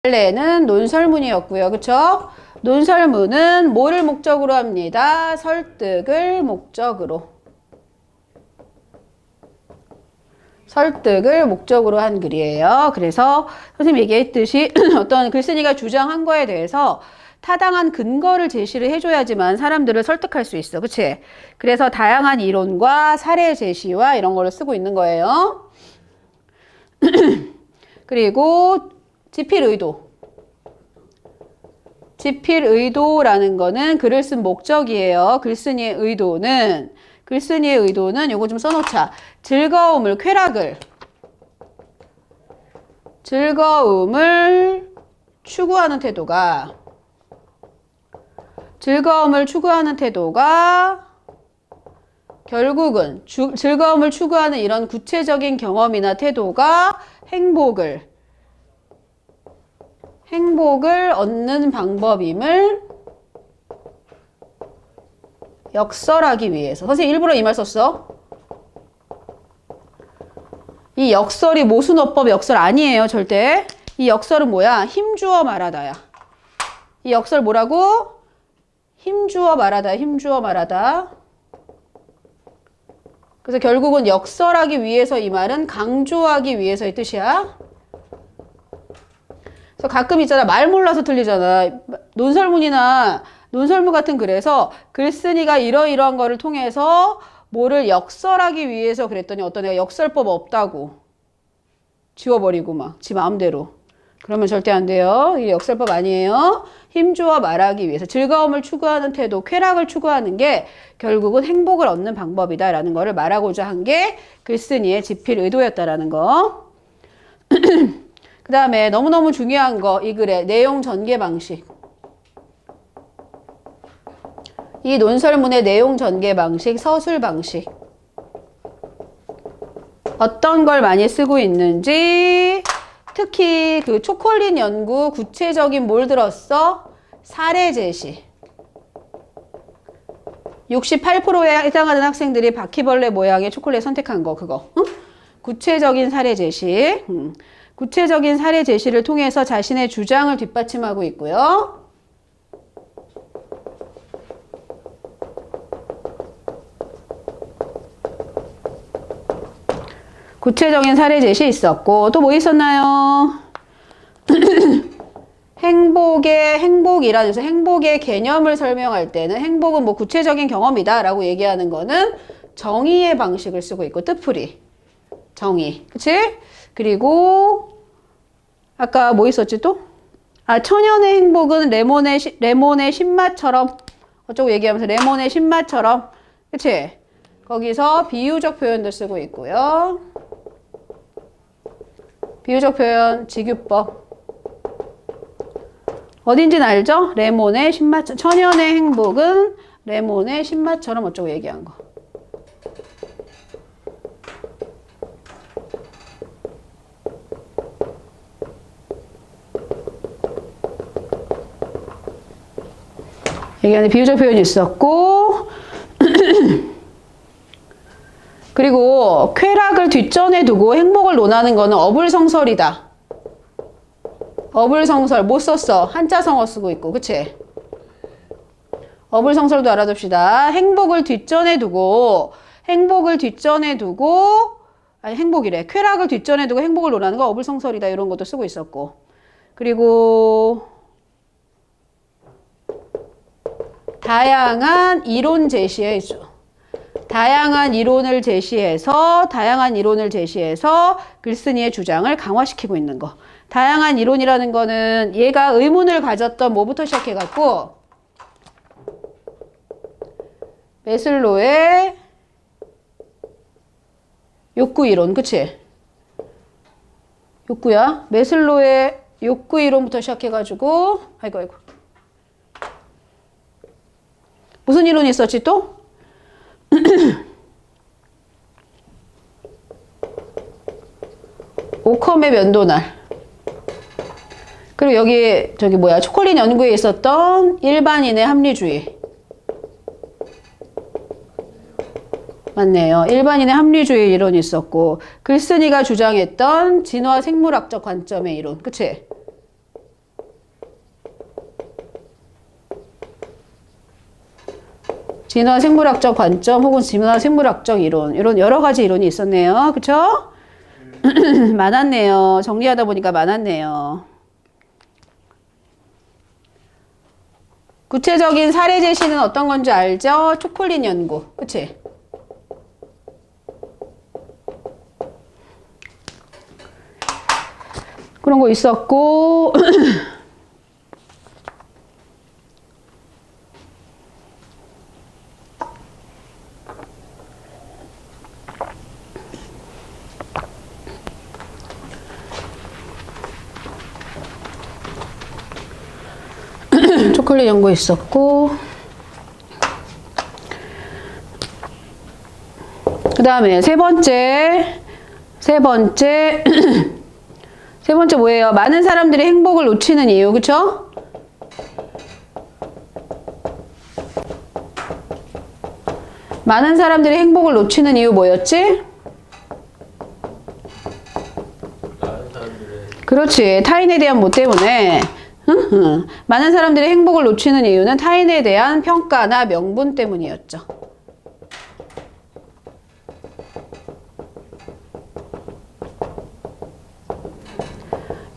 원래는 논설문이었고요. 그쵸? 논설문은 뭐를 목적으로 합니다? 설득을 목적으로. 설득을 목적으로 한 글이에요. 그래서 선생님이 얘기했듯이 어떤 글쓴이가 주장한 거에 대해서 타당한 근거를 제시를 해줘야지만 사람들을 설득할 수 있어. 그치? 그래서 다양한 이론과 사례 제시와 이런 거를 쓰고 있는 거예요. 그리고 지필 의도. 지필 의도라는 거는 글을 쓴 목적이에요. 글쓴이의 의도는 요거 좀 써놓자. 즐거움을 추구하는 태도가 결국은 즐거움을 추구하는 이런 구체적인 경험이나 태도가 행복을 얻는 방법임을 역설하기 위해서. 선생님 일부러 이 말 썼어. 이 역설이 모순어법 역설 아니에요. 절대. 이 역설은 뭐야? 힘주어 말하다야. 이 역설 뭐라고? 힘주어 말하다. 그래서 결국은 역설하기 위해서 이 말은 강조하기 위해서의 뜻이야. 그래서 가끔 있잖아. 말 몰라서 틀리잖아. 논설문 같은 글에서 글쓴이가 이러이러한 거를 통해서 뭐를 역설하기 위해서 그랬더니 어떤 애가 역설법 없다고 지워버리고 막 지 마음대로. 그러면 절대 안 돼요. 이게 역설법 아니에요. 힘주어 말하기 위해서 즐거움을 추구하는 태도, 쾌락을 추구하는 게 결국은 행복을 얻는 방법이다라는 거를 말하고자 한 게 글쓴이의 지필 의도였다라는 거. 그 다음에 너무너무 중요한 거, 이 글의 내용 전개 방식. 이 논설문의 내용 전개 방식, 서술 방식. 어떤 걸 많이 쓰고 있는지, 특히 그 초콜릿 연구 구체적인 뭘 들었어? 사례 제시. 68%에 해당하는 학생들이 바퀴벌레 모양의 초콜릿 선택한 거, 그거. 응? 구체적인 사례 제시. 구체적인 사례 제시를 통해서 자신의 주장을 뒷받침하고 있고요. 구체적인 사례 제시 있었고, 또 뭐 있었나요? 행복의 개념을 설명할 때는 행복은 뭐 구체적인 경험이다 라고 얘기하는 거는 정의의 방식을 쓰고 있고, 뜻풀이. 정의. 그치? 그리고 아까 뭐 있었지 또? 천연의 행복은 레몬의 신맛처럼 어쩌고 얘기하면서 레몬의 신맛처럼. 그치? 거기서 비유적 표현도 쓰고 있고요. 비유적 표현, 직유법. 어딘지는 알죠? 레몬의 신맛, 천연의 행복은 레몬의 신맛처럼 어쩌고 얘기한 거. 얘기하는 비유적 표현이 있었고, 그리고 쾌락을 뒷전에 두고 행복을 논하는 거는 어불성설이다. 어불성설 못 썼어. 한자성어 쓰고 있고, 그치? 어불성설도 알아둡시다. 행복을 뒷전에 두고 쾌락을 뒷전에 두고 행복을 논하는 거 어불성설이다. 이런 것도 쓰고 있었고. 그리고 다양한 이론 제시해줘. 다양한 이론을 제시해서 글쓴이의 주장을 강화시키고 있는 거. 다양한 이론이라는 거는 얘가 의문을 가졌던 뭐부터 시작해갖고 메슬로의 욕구 이론, 그치? 욕구야. 메슬로의 욕구 이론부터 시작해가지고 아이고 무슨 이론이 있었지 또? 오컴의 면도날. 그리고 여기 초콜릿 연구에 있었던 일반인의 합리주의. 맞네요. 일반인의 합리주의 이론이 있었고, 글쓴이가 주장했던 진화 생물학적 관점의 이론. 그치? 진화 생물학적 관점 혹은 진화 생물학적 이론 이런 여러 가지 이론이 있었네요. 그쵸? 많았네요. 정리하다 보니까 많았네요. 구체적인 사례 제시는 어떤 건지 알죠? 초콜릿 연구. 그치? 그런 거 있었고 초콜릿 연구 있었고 그 다음에 세 번째 뭐예요? 많은 사람들이 행복을 놓치는 이유, 그쵸? 많은 사람들이 행복을 놓치는 이유 뭐였지? 그렇지. 타인에 대한 뭐 때문에. 많은 사람들이 행복을 놓치는 이유는 타인에 대한 평가나 명분 때문이었죠.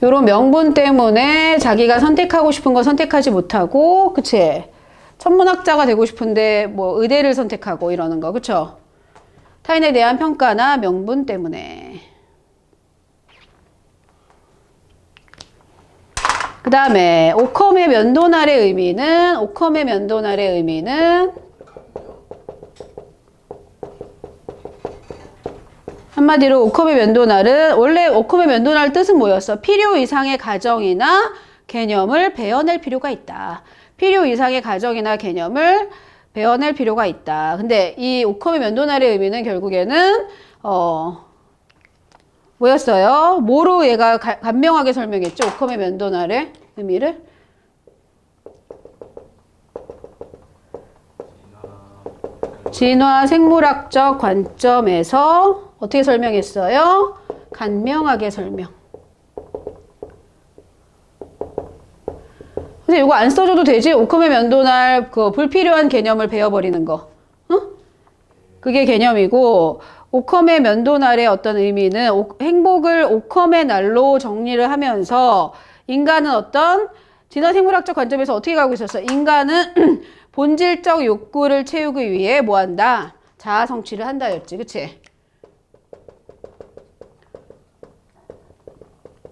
요런 명분 때문에 자기가 선택하고 싶은 거 선택하지 못하고, 그치? 천문학자가 되고 싶은데 뭐 의대를 선택하고 이러는 거, 그쵸? 타인에 대한 평가나 명분 때문에. 그 다음에 오컴의 면도날의 의미는 한마디로 오컴의 면도날은 원래 오컴의 면도날 뜻은 뭐였어? 필요 이상의 가정이나 개념을 베어낼 필요가 있다. 필요 이상의 가정이나 개념을 베어낼 필요가 있다. 근데 이 오컴의 면도날의 의미는 결국에는 뭐였어요? 뭐로 얘가 간명하게 설명했죠? 오컴의 면도날의 의미를? 진화 생물학적 관점에서 어떻게 설명했어요? 간명하게 설명. 근데 이거 안 써줘도 되지? 오컴의 면도날 그 불필요한 개념을 베어버리는 거. 그게 개념이고 오컴의 면도날의 어떤 의미는 행복을 오컴의 날로 정리를 하면서 인간은 어떤 진화생물학적 관점에서 어떻게 가고 있었어? 인간은 본질적 욕구를 채우기 위해 뭐 한다? 자아 성취를 한다였지. 그치?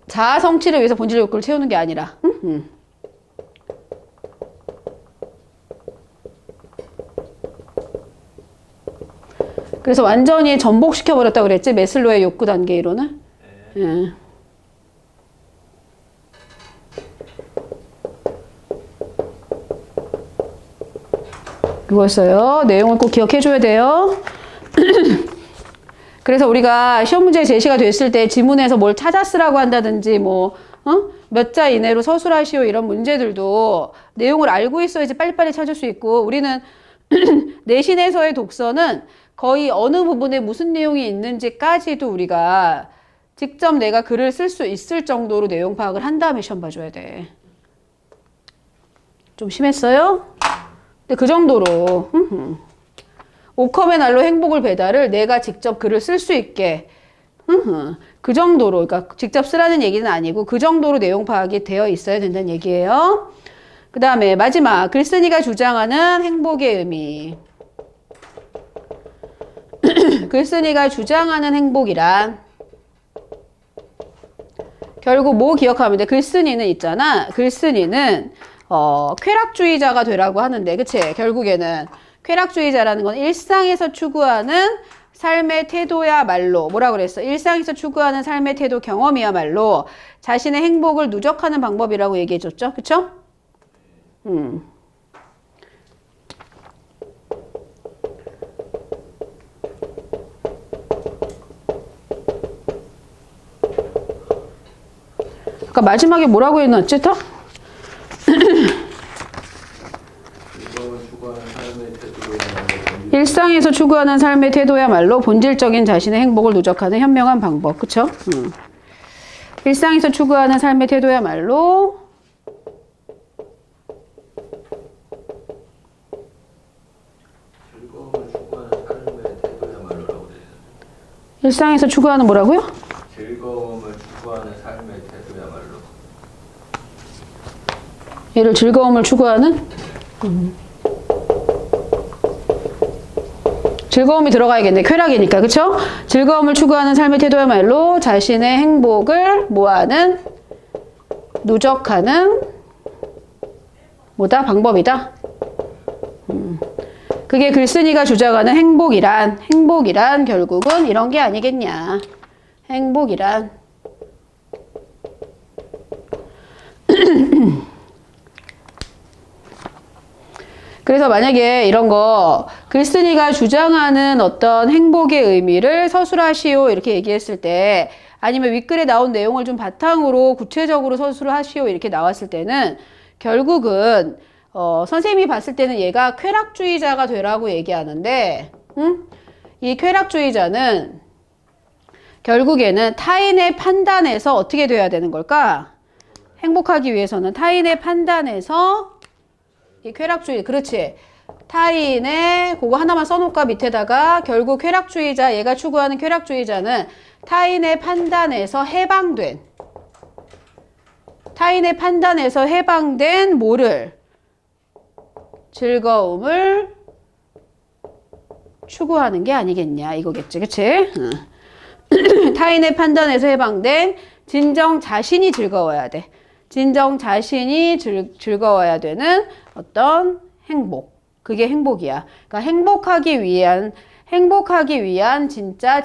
자아 성취를 위해서 본질적 욕구를 채우는 게 아니라. 그래서 완전히 전복시켜버렸다고 그랬지? 매슬로의 욕구 단계 이론은? 네. 예. 그거였어요. 내용을 꼭 기억해줘야 돼요. 그래서 우리가 시험 문제 제시가 됐을 때 지문에서 뭘 찾아 쓰라고 한다든지 뭐 몇 자 이내로 서술하시오 이런 문제들도 내용을 알고 있어야지 빨리빨리 찾을 수 있고 우리는 내신에서의 독서는 거의 어느 부분에 무슨 내용이 있는지까지도 우리가 직접 내가 글을 쓸 수 있을 정도로 내용 파악을 한 다음에 시험 봐줘야 돼. 좀 심했어요? 근데 그 정도로 오컴의 날로 행복을 배달을 내가 직접 글을 쓸 수 있게 그 정도로 그러니까 직접 쓰라는 얘기는 아니고 그 정도로 내용 파악이 되어 있어야 된다는 얘기예요. 그 다음에 마지막 글쓴이가 주장하는 행복의 의미. 글쓴이가 주장하는 행복이란 결국 뭐 기억하면 돼? 글쓴이는 있잖아. 글쓴이는 쾌락주의자가 되라고 하는데 그치? 결국에는 쾌락주의자라는 건 일상에서 추구하는 삶의 태도야말로 뭐라 그랬어? 일상에서 추구하는 삶의 태도 경험이야말로 자신의 행복을 누적하는 방법이라고 얘기해줬죠. 그쵸? 아까 마지막에 뭐라고 해놨지? 더? 일상에서 추구하는 삶의 태도야말로 본질적인 자신의 행복을 누적하는 현명한 방법. 그쵸? 일상에서 추구하는 삶의 태도야말로 일상에서 추구하는 뭐라고요? 즐거움을 추구하는 삶의 태도야말로. 얘를 즐거움을 추구하는? 즐거움이 들어가야겠네. 쾌락이니까. 그쵸? 즐거움을 추구하는 삶의 태도야말로 자신의 행복을 뭐하는? 누적하는 뭐다? 방법이다. 그게 글쓴이가 주장하는 행복이란 결국은 이런 게 아니겠냐. 행복이란. 그래서 만약에 이런 거 글쓴이가 주장하는 어떤 행복의 의미를 서술하시오 이렇게 얘기했을 때 아니면 윗글에 나온 내용을 좀 바탕으로 구체적으로 서술하시오 이렇게 나왔을 때는 결국은 선생님이 봤을 때는 얘가 쾌락주의자가 되라고 얘기하는데 이 쾌락주의자는 결국에는 타인의 판단에서 어떻게 돼야 되는 걸까? 행복하기 위해서는 타인의 판단에서 이 쾌락주의, 그렇지. 타인의, 그거 하나만 써놓을까, 밑에다가. 결국 쾌락주의자, 얘가 추구하는 쾌락주의자는 타인의 판단에서 해방된 뭐를? 즐거움을 추구하는 게 아니겠냐, 이거겠지, 그치? 타인의 판단에서 해방된 진정 자신이 즐거워야 돼. 진정 자신이 즐거워야 되는 어떤 행복. 그게 행복이야. 그러니까 행복하기 위한 진짜